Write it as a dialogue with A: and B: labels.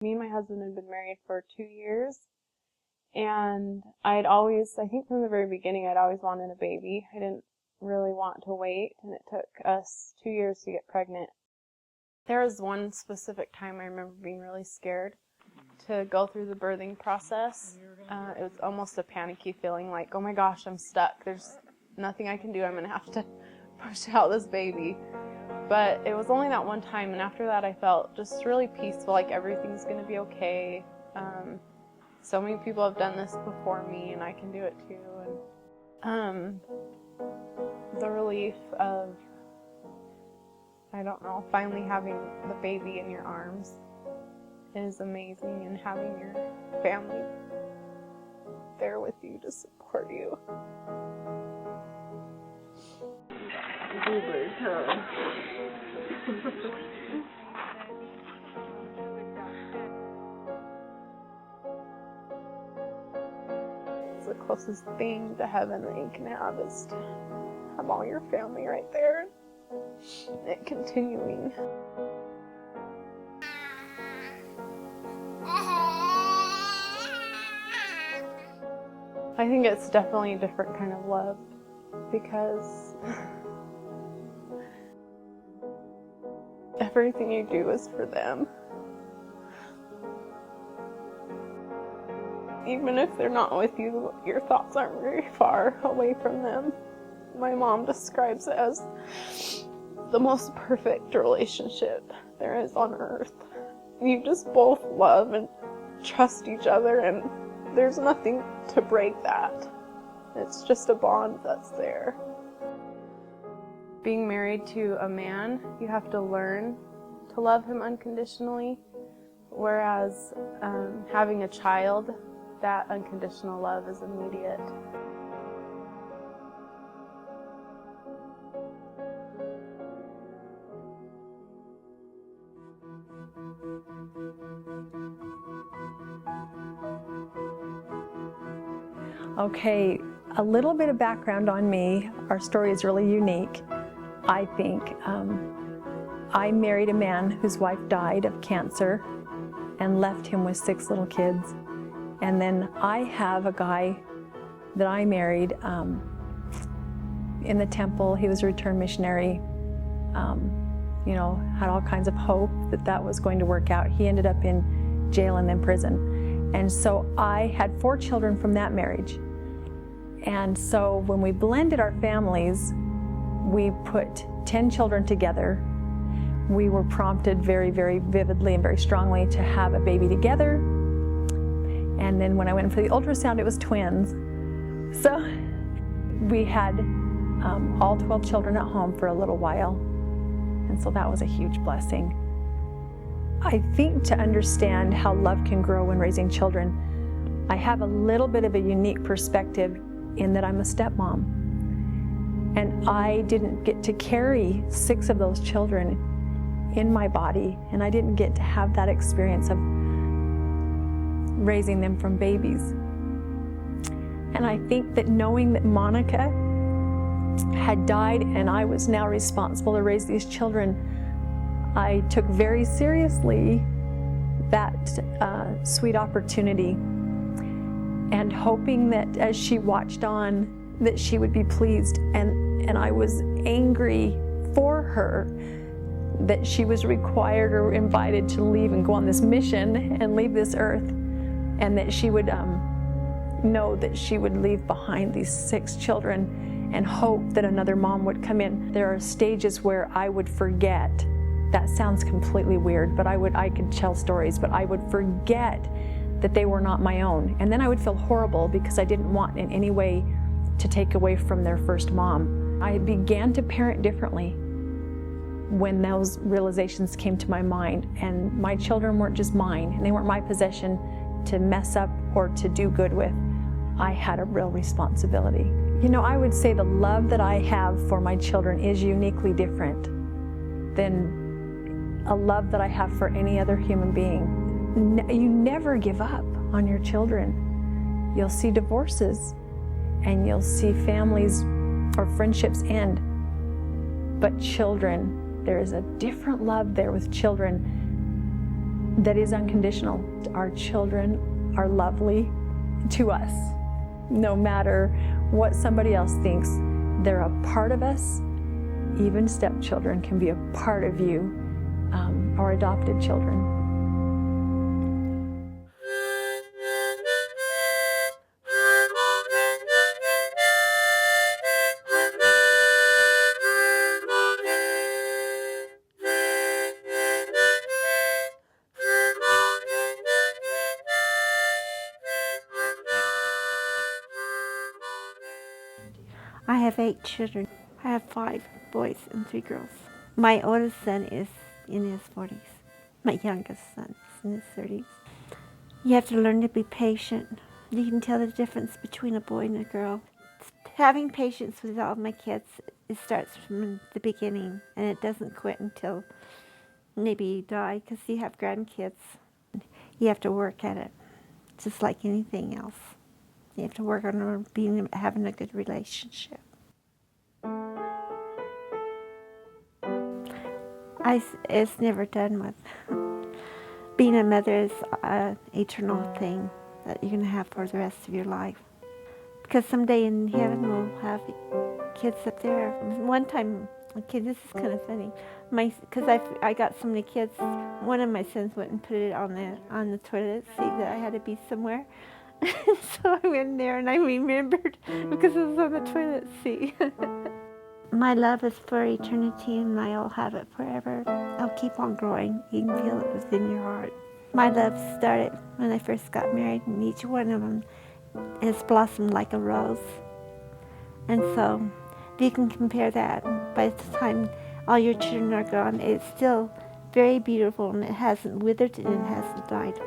A: Me and my husband had been married for 2 years, and I'd always, I think from the very beginning, I'd always wanted a baby. I didn't really want to wait, and it took us 2 years to get pregnant. There was one specific time I remember being really scared to go through the birthing process. It was almost a panicky feeling, like, oh my gosh, I'm stuck. There's nothing I can do. I'm going to have to push out this baby. But it was only that one time, and after that I felt just really peaceful, like everything's going to be okay. So many people have done this before me, and I can do it too. And the relief of, I don't know, finally having the baby in your arms is amazing, and having your family there with you to support you. Bluebird, huh? It's the closest thing to heaven that you can have, is to have all your family right there and continuing. I think it's definitely a different kind of love, because everything you do is for them. Even if they're not with you, your thoughts aren't very far away from them. My mom describes it as the most perfect relationship there is on earth. You just both love and trust each other, and there's nothing to break that. It's just a bond that's there. Being married to a man, you have to learn to love him unconditionally, whereas having a child, that unconditional love is immediate.
B: Okay, a little bit of background on me. Our story is really unique, I think. I married a man whose wife died of cancer and left him with 6 little kids. And then I have a guy that I married in the temple. He was a returned missionary, you know, had all kinds of hope that that was going to work out. He ended up in jail and then prison. And so I had 4 children from that marriage. And so when we blended our families, we put 10 children together. We were prompted very, very vividly and very strongly to have a baby together. And then when I went for the ultrasound, it was twins. So we had all 12 children at home for a little while. And so that was a huge blessing. I think to understand how love can grow when raising children, I have a little bit of a unique perspective in that I'm a stepmom. And I didn't get to carry 6 of those children in my body, and I didn't get to have that experience of raising them from babies. And I think that knowing that Monica had died and I was now responsible to raise these children, I took very seriously that sweet opportunity, and hoping that as she watched on, that she would be pleased. And I was angry for her that she was required or invited to leave and go on this mission and leave this earth, and that she would know that she would leave behind these 6 children and hope that another mom would come in. There are stages where I would forget. That sounds completely weird, but I could tell stories, but I would forget that they were not my own. And then I would feel horrible because I didn't want in any way to take away from their first mom. I began to parent differently. when those realizations came to my mind. And my children weren't just mine, and they weren't my possession to mess up or to do good with. I had a real responsibility. You know, I would say the love that I have for my children is uniquely different than a love that I have for any other human being. You never give up on your children. You'll see divorces and you'll see families or friendships end. But children, there is a different love there with children that is unconditional. Our children are lovely to us. No matter what somebody else thinks, they're a part of us. Even stepchildren can be a part of you, or adopted children.
C: I have 8 children. I have 5 boys and 3 girls. My oldest son is in his 40s. My youngest son is in his 30s. You have to learn to be patient. You can tell the difference between a boy and a girl. Having patience with all my kids, it starts from the beginning, and it doesn't quit until maybe you die, because you have grandkids. You have to work at it, just like anything else. You have to work on having a good relationship. It's never done with. Being a mother is an eternal thing that you're going to have for the rest of your life. Because someday in heaven we'll have kids up there. One time, okay, this is kind of funny. Because I got so many kids, one of my sons went and put it on the toilet seat that I had to be somewhere. So I went there and I remembered because it was on the toilet seat. My love is for eternity, and I'll have it forever. I'll keep on growing. You can feel it within your heart. My love started when I first got married, and each one of them has blossomed like a rose. And so, if you can compare that, by the time all your children are gone, it's still very beautiful, and it hasn't withered and it hasn't died.